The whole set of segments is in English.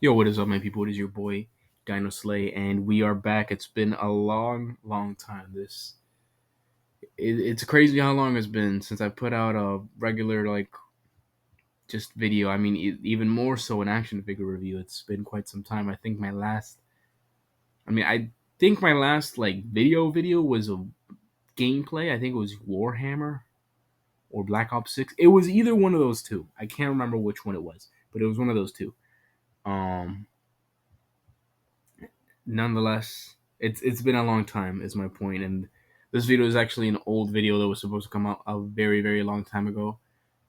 Yo, what is up, my people? It is your boy Dino Slay, and we are back. It's been a long time. It's crazy how long it's been since I put out a regular just video. I mean, even more so an action figure review. It's been quite some time. I think my last video was a gameplay. I think it was Warhammer or Black Ops 6. It was either one of those two. I can't remember which one it was, but it was one of those two. Um, Nonetheless, it's been a long time is my point, and this video is actually an old video that was supposed to come out a very long time ago,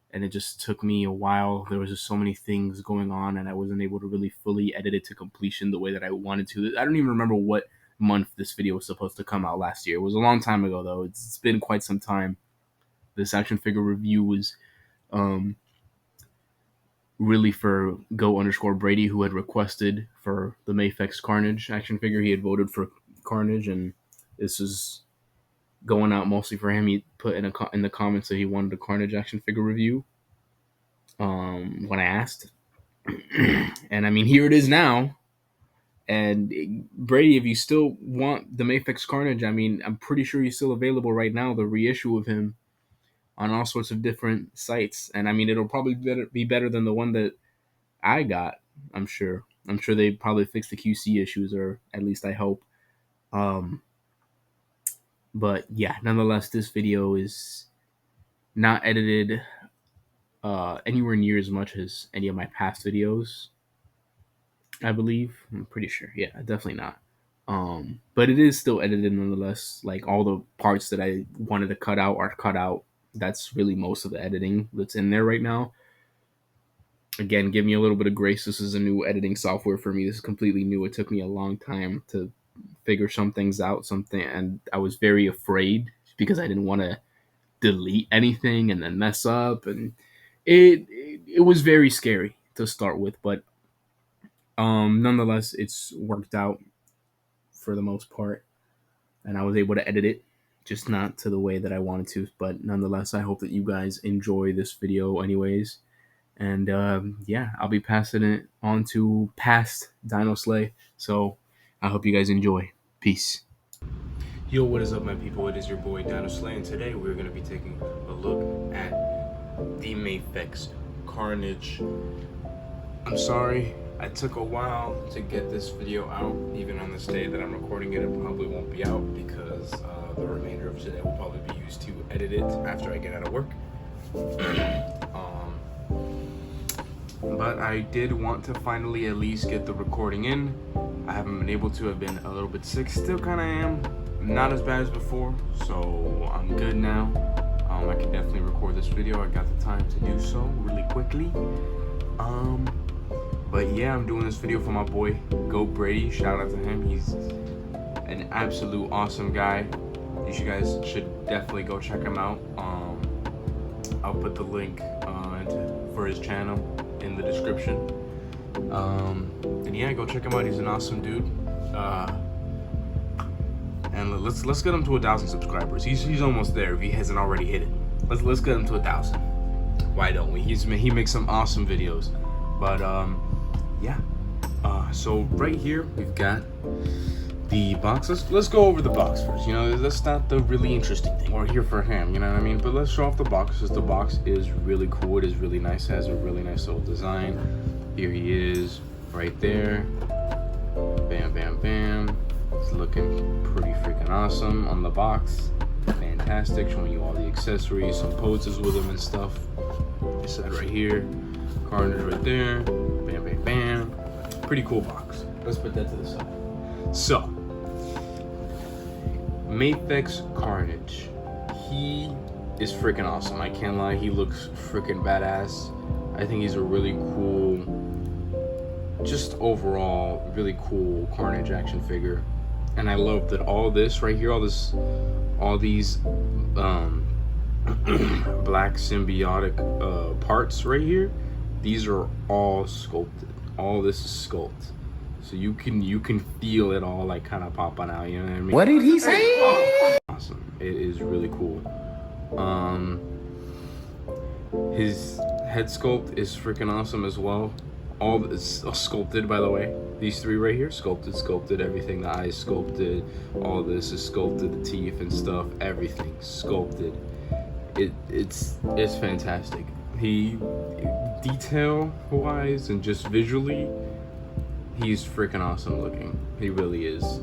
and it just took me a while. There was just so many things going on, and I wasn't able to really fully edit it to completion the way that I wanted to. I don't even remember what month this video was supposed to come out last year. It was a long time ago though. It's been quite some time. This action figure review was um really for Go_Brady, who had requested for the Mayfex Carnage action figure. He had voted for Carnage, and this is going out mostly for him. He put in the comments that he wanted a Carnage action figure review. When I asked, and I mean, here it is now. And Brady, if you still want the Mayfex Carnage, I mean, I'm pretty sure he's still available right now. The reissue of him on all sorts of different sites, and I mean, it'll probably be better than the one that I got. I'm sure. I'm sure they probably fixed the QC issues, or at least I hope. Um, but yeah, nonetheless, this video is not edited anywhere near as much as any of my past videos. I believe. I'm pretty sure. Yeah, definitely not. But it is still edited nonetheless. Like all the parts that I wanted to cut out are cut out. That's really most of the editing that's in there right now. Again, give me a little bit of grace. This is a new editing software for me. This is completely new. It took me a long time to figure some things out, and I was very afraid because I didn't want to delete anything and then mess up, and it was very scary to start with, but nonetheless, it's worked out for the most part, and I was able to edit it, just not to the way that I wanted to. But nonetheless, I hope that you guys enjoy this video anyways. And yeah, I'll be passing it on to past Dino Slay. So I hope you guys enjoy. Peace. Yo, what is up, my people? It is your boy Dino Slay, and today we're going to be taking a look at the Mayfex Carnage. I'm sorry, I took a while to get this video out. Even on this day that I'm recording it, it probably won't be out because the remainder of today will probably be used to edit it after I get out of work. But I did want to finally at least get the recording in. I haven't been able to. I've been a little bit sick. Still kind of am. Not as bad as before, so I'm good now. I can definitely record this video. I got the time to do so really quickly. But yeah, I'm doing this video for my boy Go_Brady. Shout out to him. He's an absolute awesome guy. You guys should definitely go check him out. I'll put the link for his channel in the description. And yeah, go check him out. He's an awesome dude. And let's get him to 1,000 subscribers. He's almost there if he hasn't already hit it. Let's get him to 1,000. Why don't we? He makes some awesome videos. But yeah. So right here we've got the box. Let's go over the box first. You know, that's not the really interesting thing. We're here for him, you know what I mean? But let's show off the box, because the box is really cool. It is really nice. It has a really nice little design. Here he is, right there. Bam, bam, bam. It's looking pretty freaking awesome on the box. Fantastic, showing you all the accessories, some poses with him and stuff. This side right here, Carnage right there. Bam, bam, bam. Pretty cool box. Let's put that to the side. So, Mayfex Carnage. He is freaking awesome. I can't lie. He looks freaking badass. I think he's a really cool, just overall really cool Carnage action figure. And I love that all this right here, all these black symbiotic parts right here, these are all sculpted. All this is sculpt. So you can feel it all like kind of popping out, you know what I mean? What did he say? Awesome. It is really cool. His head sculpt is freaking awesome as well. All this sculpted, by the way. These three right here, sculpted. Everything, the eyes sculpted. All this is sculpted, the teeth and stuff. Everything sculpted. It's fantastic. He, detail wise and just visually, he's freaking awesome looking. He really is.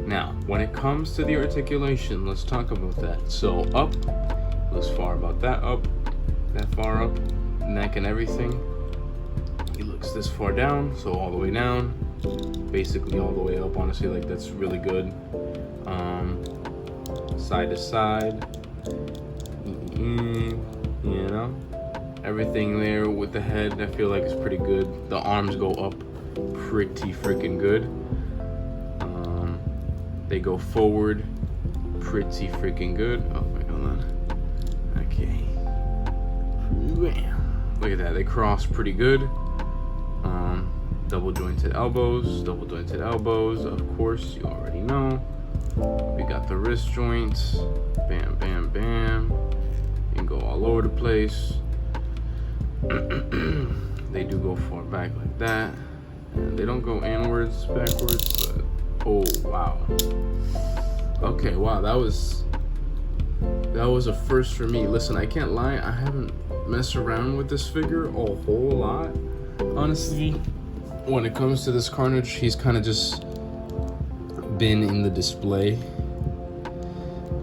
Now, when it comes to the articulation, let's talk about that. So up, looks far about that up, that far up, neck and everything. He looks this far down, so all the way down, basically all the way up. Honestly, like that's really good. Side to side, you know, everything there with the head, I feel like is pretty good. The arms go up pretty freaking good. They go forward pretty freaking good. Oh wait, hold on. Okay. Look at that. They cross pretty good. Double jointed elbows. Of course, you already know. We got the wrist joints. Bam, bam, bam. You can go all over the place. They do go far back like that. And they don't go inwards, backwards, but oh wow. Okay, wow, that was a first for me. Listen, I can't lie, I haven't messed around with this figure a whole lot. Honestly, when it comes to this Carnage, he's kind of just been in the display.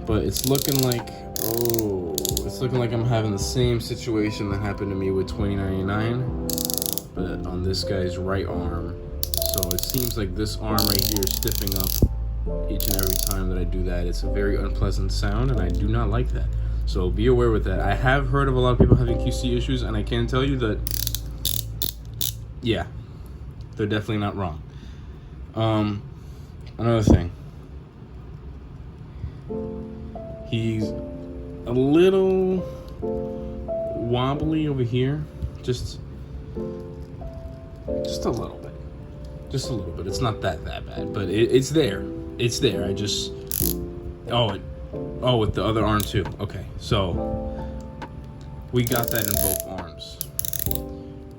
But it's looking like I'm having the same situation that happened to me with 2099, but on this guy's right arm. So it seems like this arm right here is stiffing up each and every time that I do that. It's a very unpleasant sound, and I do not like that. So be aware with that. I have heard of a lot of people having QC issues, and I can tell you that, yeah, they're definitely not wrong. Another thing. He's a little wobbly over here. Just a little bit. Just a little bit. It's not that bad, but it's there. It's there. I just with the other arm too. Okay, so we got that in both arms.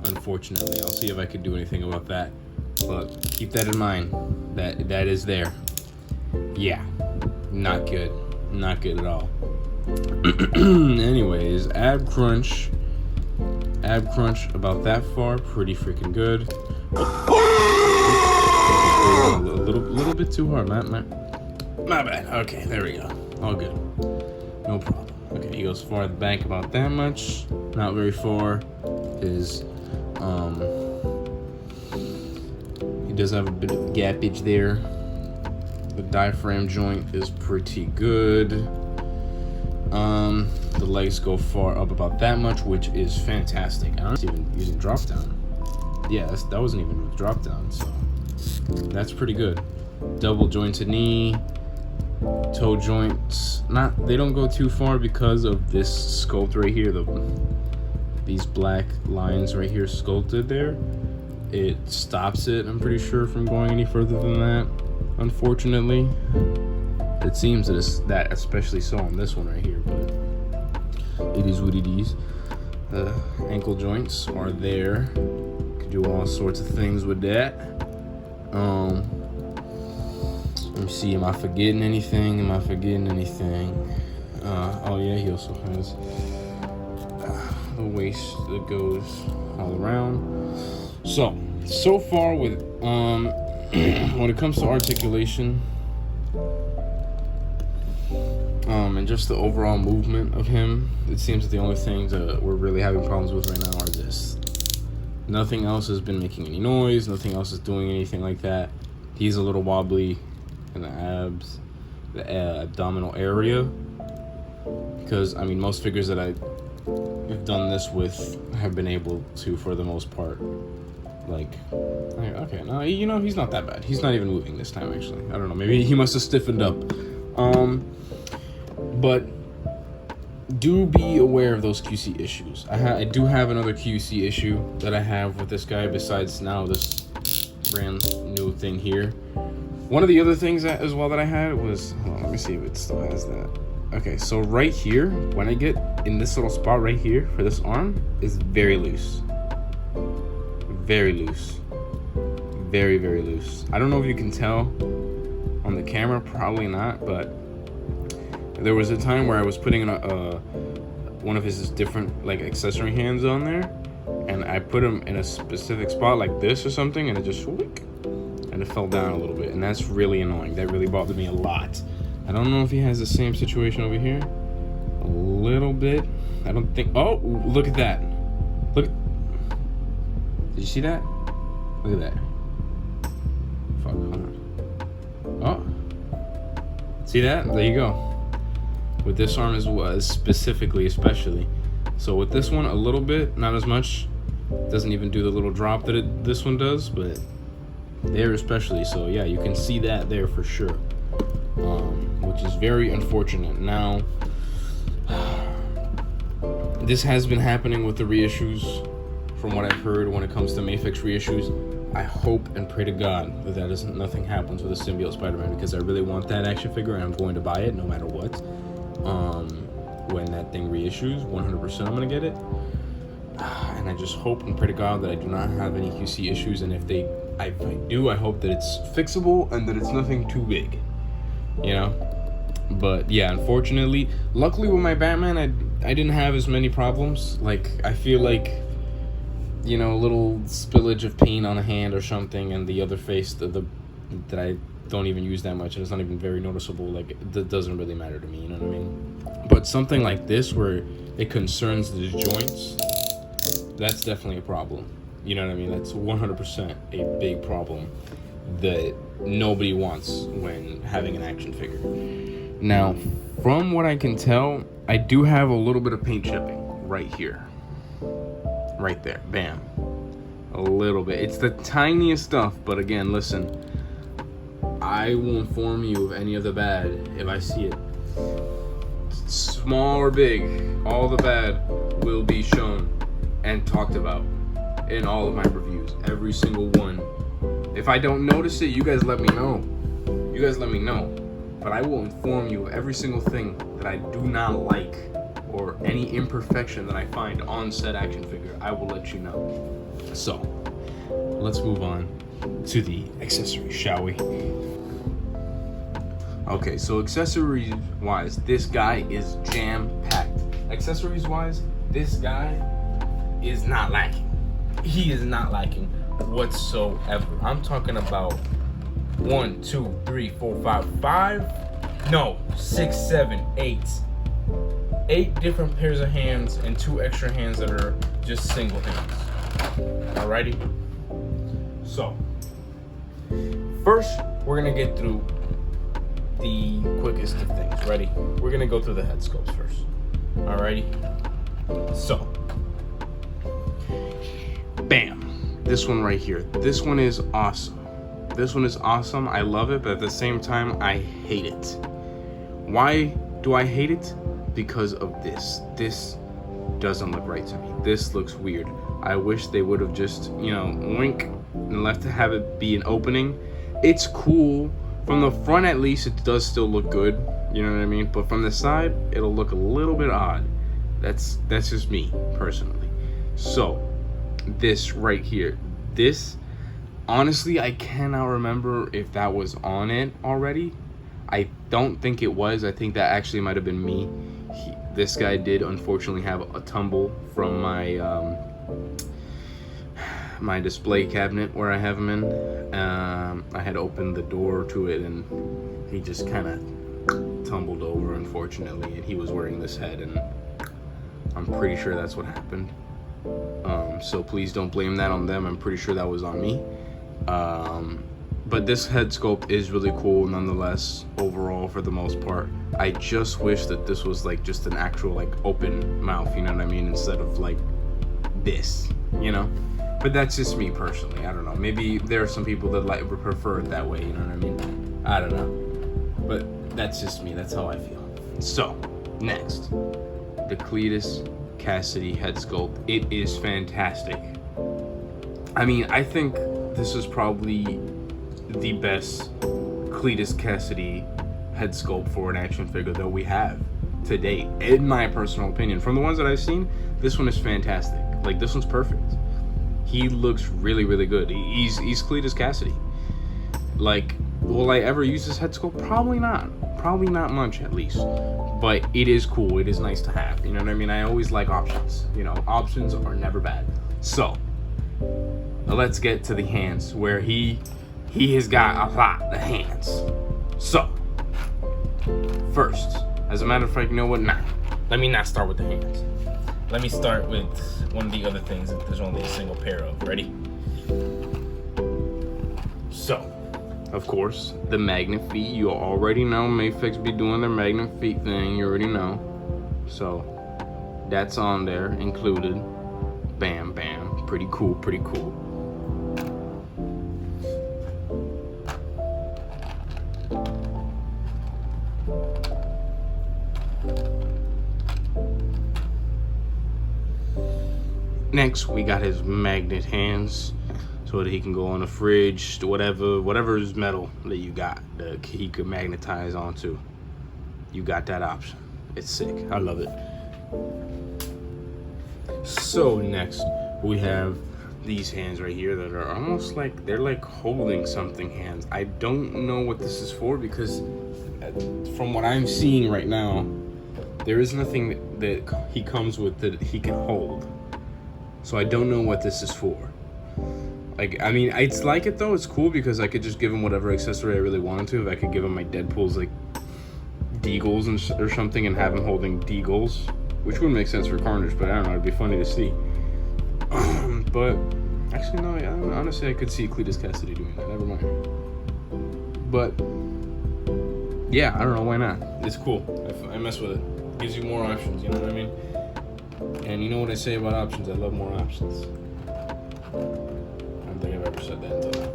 Unfortunately, I'll see if I can do anything about that. But keep that in mind. That is there. Yeah, not good. Not good at all. Anyways, ab crunch about that far, pretty freaking good. A little bit too hard, my bad. Okay, there we go. All good. No problem. Okay, he goes far at the back about that much. Not very far. His he does have a bit of gappage there. The diaphragm joint is pretty good. The legs go far up about that much, which is fantastic. I don't even using drop down. Yeah, that wasn't even with drop down, so that's pretty good. Double jointed knee, toe joints. They don't go too far because of this sculpt right here. These black lines right here sculpted there. It stops it, I'm pretty sure, from going any further than that. Unfortunately, it seems that it's that especially so on this one right here, but it is what it is. The ankle joints are there. Could do all sorts of things with that. Let me see, am I forgetting anything? Oh yeah, he also has the waist that goes all around. So far with when it comes to articulation, and just the overall movement of him, it seems that the only things that we're really having problems with right now are this. Nothing else has been making any noise. Nothing else is doing anything like that. He's a little wobbly in the abs, the abdominal area, because I mean most figures that I've done this with have been able to, for the most part. Like, okay, no, you know, he's not that bad. He's not even moving this time, actually. I don't know, maybe he must have stiffened up. But do be aware of those QC issues. I do have another QC issue that I have with this guy besides now this brand new thing here. One of the other things that as well that I had was, hold on, let me see if it still has that. Okay, so right here, when I get in this little spot right here for this arm, is very loose. very loose. Very, very loose. I don't know if you can tell on the camera, probably not, but there was a time where I was putting one of his different like accessory hands on there, and I put him in a specific spot like this or something, and it just whoop, and it fell down a little bit, and that's really annoying. That really bothered me a lot. I don't know if he has the same situation over here. A little bit. I don't think. Oh, look at that. Look. Did you see that? Look at that. Fuck. Hold on. Oh. See that? There you go. With this arm as well, specifically, especially. So with this one, a little bit, not as much. Doesn't even do the little drop that this one does, but there especially. So yeah, you can see that there for sure, which is very unfortunate. Now, this has been happening with the reissues, from what I've heard when it comes to Mayfix reissues. I hope and pray to God that nothing happens with a symbiote Spider-Man, because I really want that action figure and I'm going to buy it no matter what. When that thing reissues, 100% I'm gonna get it. And I just hope and pray to God that I do not have any QC issues, and if I do, I hope that it's fixable and that it's nothing too big, you know. But yeah, unfortunately, luckily with my Batman, I didn't have as many problems. Like, I feel like, you know, a little spillage of paint on a hand or something, and the other face that I don't even use that much, and it's not even very noticeable. Like, that doesn't really matter to me, you know what I mean? But something like this, where it concerns the joints, that's definitely a problem. You know what I mean? That's 100% a big problem that nobody wants when having an action figure. Now, from what I can tell, I do have a little bit of paint chipping right here. Right there. Bam. A little bit. It's the tiniest stuff, but again, listen, I will inform you of any of the bad if I see it. Small or big, all the bad will be shown and talked about in all of my reviews. Every single one. If I don't notice it, you guys let me know. You guys let me know. But I will inform you of every single thing that I do not like, or any imperfection that I find on said action figure. I will let you know. So, let's move on to the accessories, shall we? Okay, so accessories wise, this guy is jam packed. Accessories wise, this guy is not lacking. He is not lacking whatsoever. I'm talking about 1, 2, 3, 4, 5, no, 6, 7, 8. 8 different pairs of hands and 2 extra hands that are just single hands. Alrighty? So, first, we're gonna get through the quickest of things. Ready? We're gonna go through the head sculpts first. Alrighty? So, bam. This one right here. This one is awesome. This one is awesome. I love it, but at the same time, I hate it. Why do I hate it? Because of this. This doesn't look right to me. This looks weird. I wish they would have just, you know, wink and left to have it be an opening. It's cool. From the front, at least, it does still look good. You know what I mean? But from the side, it'll look a little bit odd. That's just me, personally. So, this right here. This, honestly, I cannot remember if that was on it already. I don't think it was. I think that actually might have been me. This guy did unfortunately have a tumble from my my display cabinet where I have him in. I had opened the door to it and he just kind of tumbled over, unfortunately, and he was wearing this head, and I'm pretty sure that's what happened. So please don't blame that on them. I'm pretty sure that was on me. But this head sculpt is really cool nonetheless, overall, for the most part. I just wish that this was like just an actual like open mouth, you know what I mean, instead of like this, you know. But that's just me personally. I don't know. Maybe there are some people that like prefer it that way, you know what I mean? I don't know. But that's just me. That's how I feel. So, next, the Cletus Cassidy head sculpt. It is fantastic. I mean, I think this is probably the best Cletus Cassidy head sculpt for an action figure that we have to date, in my personal opinion. From the ones that I've seen, this one is fantastic. Like, this one's perfect. He looks really, really good. He's Cletus Cassidy. Like, will I ever use this head sculpt? Probably not. Probably not much, at least. But it is cool. It is nice to have. You know what I mean? I always like options. You know, options are never bad. So, let's get to the hands, where he has got a lot of hands. So, first, as a matter of fact, you know what? Nah. Let me not start with the hands. Let me start with one of the other things that there's only a single pair of. Ready? So, of course, the magnet feet. You already know Mayfix be doing their magnet feet thing. You already know. So, that's on there, included. Bam, bam. Pretty cool, pretty cool. Next, we got his magnet hands, so that he can go on the fridge, whatever is metal that you got that he could magnetize onto. You got that option. It's sick. I love it. So next, we have these hands right here that are almost like they're like holding something hands. I don't know what this is for, because from what I'm seeing right now, there is nothing that he comes with that he can hold. So I don't know what this is for. Like, I mean, it's like it though. It's cool because I could just give him whatever accessory I really wanted to. If I could give him my Deadpool's like Deagles or something, and have him holding Deagles, which would make sense for Carnage, but I don't know. It'd be funny to see. But actually, no. Honestly, I could see Cletus Cassidy doing that. Never mind. But yeah, I don't know why not. It's cool. I mess with it. Gives you more options. You know what I mean? And you know what I say about options? I love more options. I don't think I've ever said that until now,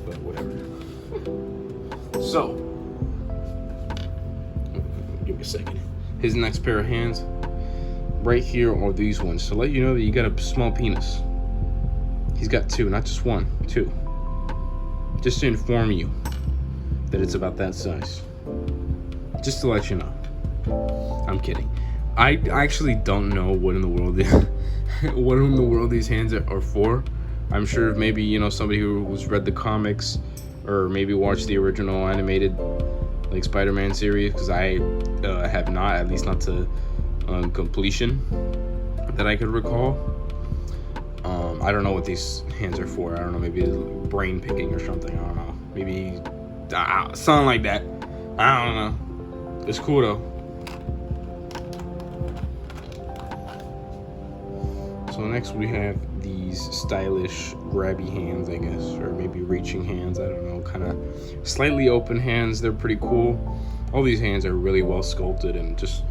but whatever. So, give me a second. His next pair of hands, right here, are these ones. To let you know that you got a small penis. He's got two, not just one, two. Just to inform you that it's about that size. Just to let you know. I'm kidding. I actually don't know what in the world these hands are for. I'm sure if maybe, you know, somebody who's read the comics or maybe watched the original animated like Spider-Man series, because I have not, at least not to completion that I could recall. I don't know what these hands are for. I don't know, maybe brain picking or something. I don't know. Maybe something like that. I don't know. It's cool though. So next we have these stylish grabby hands, I guess, or maybe reaching hands. I don't know, kind of slightly open hands. They're pretty cool. All these hands are really well sculpted and just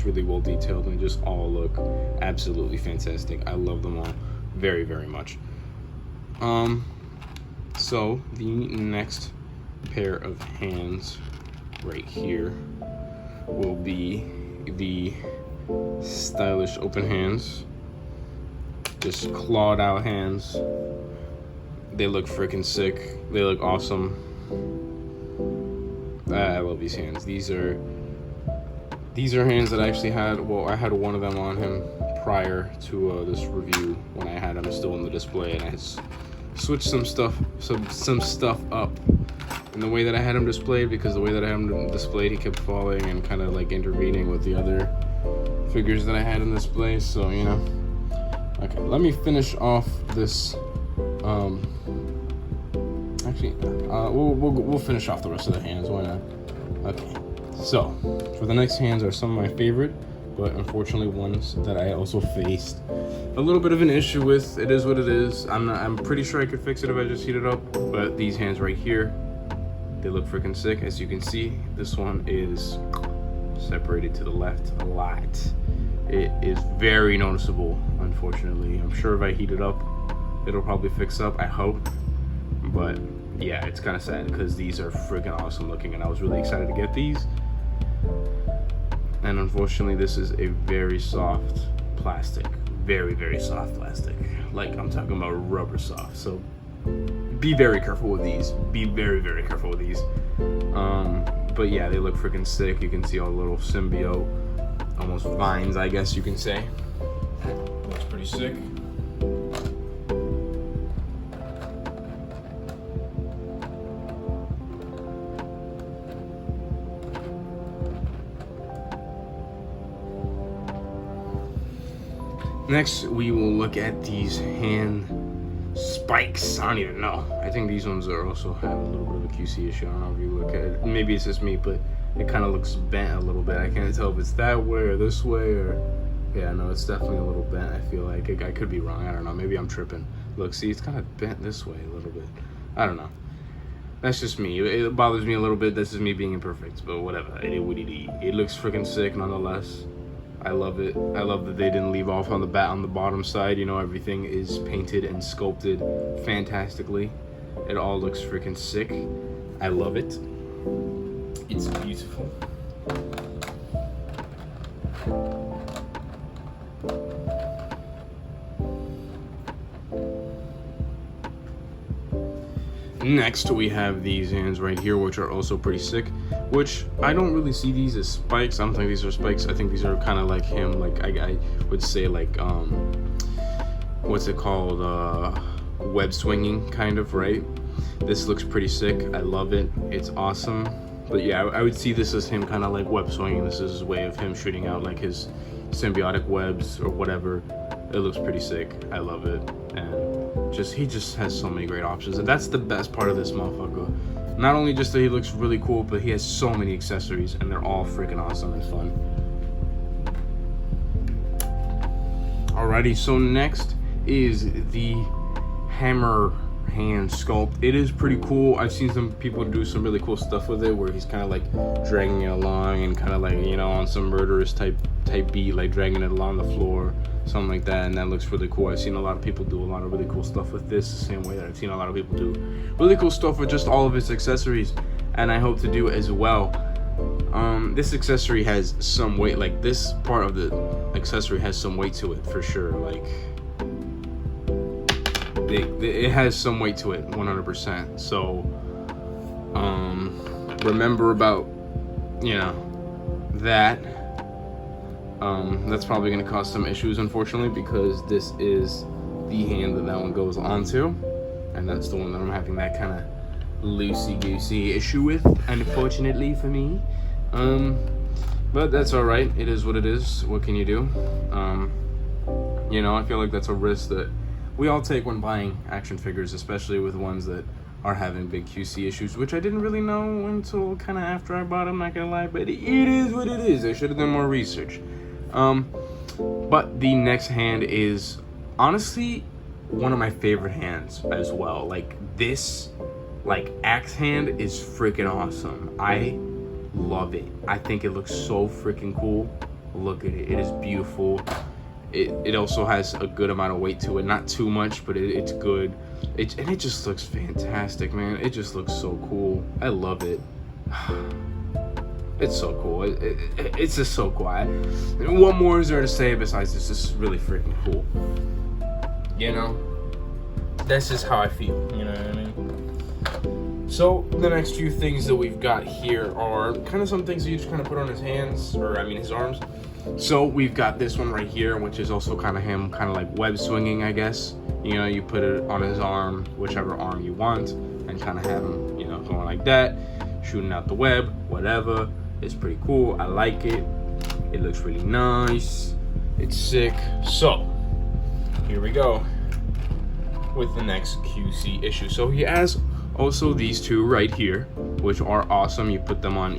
really well detailed, and just all look absolutely fantastic. I love them all very, very much. So the next pair of hands right here will be the stylish open hands, just clawed out hands. They look freaking sick. They look awesome. I love these hands. These are hands that I actually had. Well, I had one of them on him prior to this review when I had him still in the display, and I had switched some stuff up in the way that I had him displayed, because the way that I had him displayed, he kept falling and kind of like intervening with the other figures that I had in display. So, you know. Okay, let me finish off this. Actually, we'll finish off the rest of the hands. Why not? Okay. So, for the next hands are some of my favorite, but unfortunately ones that I also faced a little bit of an issue with. It is what it is. I'm pretty sure I could fix it if I just heat it up. But these hands right here, they look freaking sick. As you can see, this one is separated to the left a lot. It is very noticeable, unfortunately. I'm sure if I heat it up, it'll probably fix up, I hope. But yeah, it's kind of sad because these are freaking awesome looking, and I was really excited to get these. And unfortunately, this is a very soft plastic. Very, very soft plastic. Like, I'm talking about rubber soft. So be very careful with these. Be very, very careful with these. But yeah, they look freaking sick. You can see all the little symbiote, almost vines, I guess you can say. pretty sick. Next, we will look at these hand spikes. I don't even know. I think these ones are also have a little bit of a QC issue. I don't know if you look at it. Maybe it's just me, but it kind of looks bent a little bit. I can't tell if it's that way or this way or... Yeah, no, it's definitely a little bent. I feel like I could be wrong. I don't know. Maybe I'm tripping. Look, see, it's kind of bent this way a little bit. I don't know. That's just me. It bothers me a little bit. That's just me being imperfect, but whatever. It looks freaking sick nonetheless. I love it. I love that they didn't leave off on the bottom side. You know, everything is painted and sculpted fantastically. It all looks freaking sick. I love it. It's beautiful. Next, we have these hands right here, which are also pretty sick, which I don't really see these as spikes. I don't think these are spikes. I think these are kind of like him, like I would say like, what's it called? Web swinging, kind of, right? This looks pretty sick. I love it. It's awesome. But yeah, I would see this as him kind of like web swinging. This is his way of him shooting out like his symbiotic webs or whatever. It looks pretty sick. I love it. And he just has so many great options, and that's the best part of this motherfucker. Not only just that he looks really cool, but he has so many accessories, and they're all freaking awesome and fun. Alrighty, so next is the hammer hand sculpt. It is pretty cool. I've seen some people do some really cool stuff with it, where he's kind of like dragging it along and kind of like, you know, on some murderous type beat, like dragging it along the floor, something like that, and that looks really cool. I've seen a lot of people do a lot of really cool stuff with this, the same way that I've seen a lot of people do really cool stuff with just all of its accessories, and I hope to do as well. This accessory has some weight, like this part of the accessory has some weight to it for sure. Like it has some weight to it, 100%. So remember about, you know, that. That's probably going to cause some issues, unfortunately, because this is the hand that one goes onto, and that's the one that I'm having that kind of loosey-goosey issue with, unfortunately for me. But that's all right. It is what it is. What can you do? You know, I feel like that's a risk that we all take when buying action figures, especially with ones that are having big QC issues, which I didn't really know until kind of after I bought them, not gonna lie, but it is what it is. I should have done more research. But the next hand is honestly one of my favorite hands as well. Like this, like axe hand is freaking awesome. I love it. I think it looks so freaking cool. Look at it. It is beautiful. It also has a good amount of weight to it. Not too much, but it's good. And it just looks fantastic, man. It just looks so cool. I love it. It's so cool. It's just so cool. What more is there to say besides this is really freaking cool? You know? That's just how I feel. You know what I mean? So, the next few things that we've got here are kind of some things that you just kind of put on his hands, or I mean his arms. So, we've got this one right here, which is also kind of him, kind of like web swinging, I guess. You know, you put it on his arm, whichever arm you want, and kind of have him, you know, going like that, shooting out the web, whatever. It's pretty cool. I like it. It looks really nice. It's sick. So, here we go with the next QC issue. So he has also these two right here, which are awesome. You put them on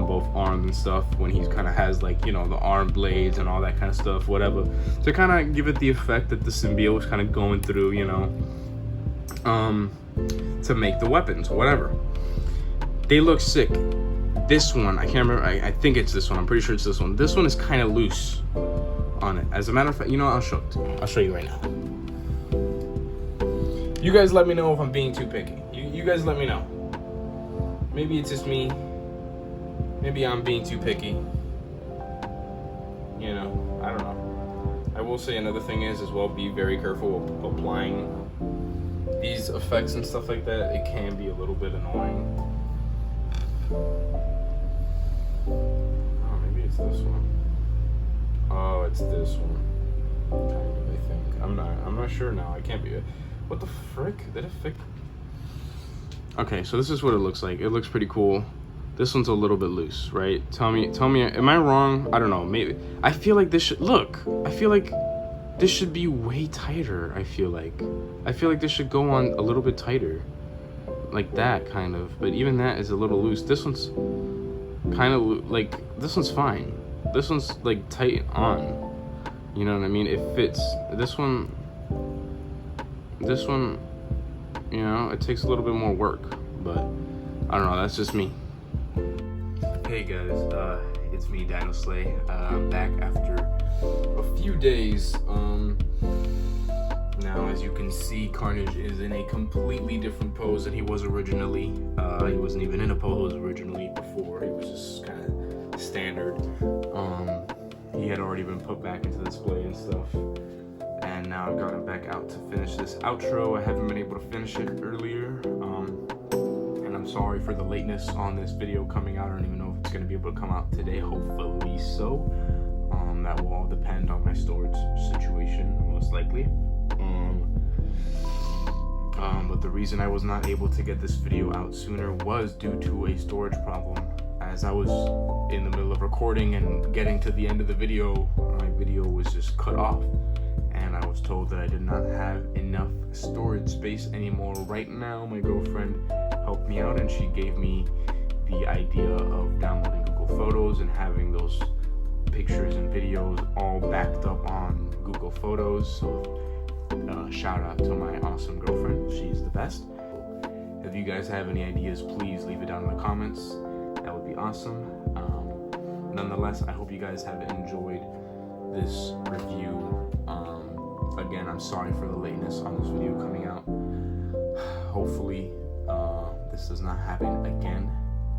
both arms and stuff when he kind of has, like, you know, the arm blades and all that kind of stuff, whatever, to kind of give it the effect that the symbiote was kind of going through, you know, to make the weapons, whatever. They look sick. This one, I can't remember, I think it's this one. I'm pretty sure it's this one. This one is kind of loose on it. As a matter of fact, you know, I'll show you right now. You guys let me know if I'm being too picky. You guys let me know. Maybe it's just me. Maybe I'm being too picky. You know, I don't know. I will say another thing is as well, be very careful of applying these effects and stuff like that. It can be a little bit annoying. Oh, maybe it's this one. Oh, it's this one. Kind of, I think. I'm not sure now. I can't be. What the frick? Did it fix? Okay, so this is what it looks like. It looks pretty cool. This one's a little bit loose, right? Tell me, am I wrong? I don't know, maybe. I feel like this should, look, I feel like this should be way tighter, I feel like this should go on a little bit tighter. Like that, kind of. But even that is a little loose. This one's kind of, like, this one's fine. This one's, like, tight on. You know what I mean? It fits. This one, you know, it takes a little bit more work. But, I don't know, that's just me. Hey guys, it's me, Dino Slay. I'm back after a few days. Now, as you can see, Carnage is in a completely different pose than he was originally. He wasn't even in a pose originally before. He was just kind of standard. He had already been put back into display and stuff. And now I've got him back out to finish this outro. I haven't been able to finish it earlier. And I'm sorry for the lateness on this video coming out. I don't even know if it's going to be able to come out today. Hopefully so. That will all depend on my storage situation, most likely. But the reason I was not able to get this video out sooner was due to a storage problem. As I was in the middle of recording and getting to the end of the video, my video was just cut off. And I was told that I did not have enough storage space anymore. Right now, my girlfriend helped me out and she gave me the idea of downloading Google Photos and having those pictures and videos all backed up on Google Photos. So shout out to my awesome girlfriend. She's the best. If you guys have any ideas, please leave it down in the comments. That would be awesome. Nonetheless, I hope you guys have enjoyed this review. Again, I'm sorry for the lateness on this video coming out. Hopefully, this does not happen again.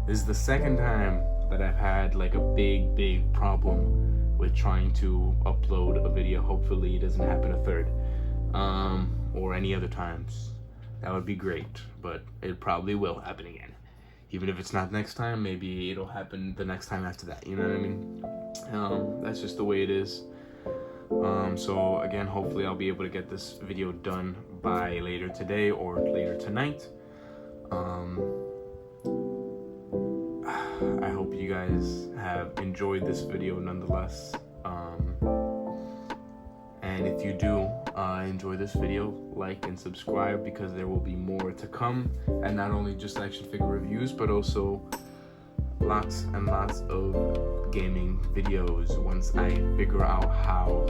This is the second time that I've had like a big problem with trying to upload a video. Hopefully, it doesn't happen a third. Or any other times. That would be great, but it probably will happen again. Even if it's not next time, maybe it'll happen the next time after that, you know what I mean? That's just the way it is. So again, hopefully I'll be able to get this video done by later today or later tonight. I hope you guys have enjoyed this video nonetheless. And if you do enjoy this video, like and subscribe, because there will be more to come. And not only just action figure reviews, but also lots and lots of gaming videos. Once I figure out how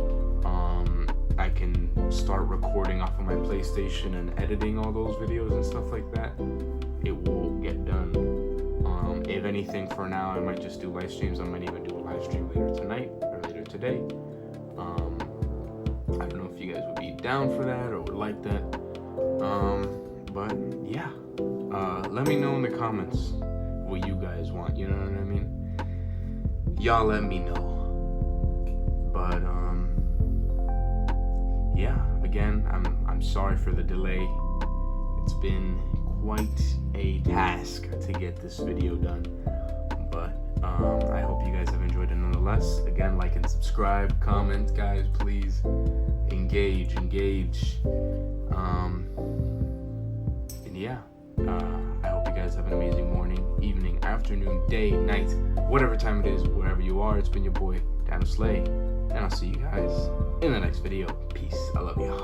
I can start recording off of my PlayStation and editing all those videos and stuff like that, it will get done. If anything, for now, I might just do live streams. I might even do a live stream later tonight or later today. I don't know if you guys would be down for that or would like that. But yeah, let me know in the comments what you guys want, you know what I mean? Y'all let me know. But yeah, again, I'm sorry for the delay. It's been quite a task to get this video done, but I hope you guys have enjoyed it nonetheless. Again, like and subscribe, comment, guys, please engage. And yeah, I hope you guys have an amazing morning, evening, afternoon, day, night, whatever time it is, wherever you are. It's been your boy, Dino Slay, and I'll see you guys in the next video. Peace. I love you.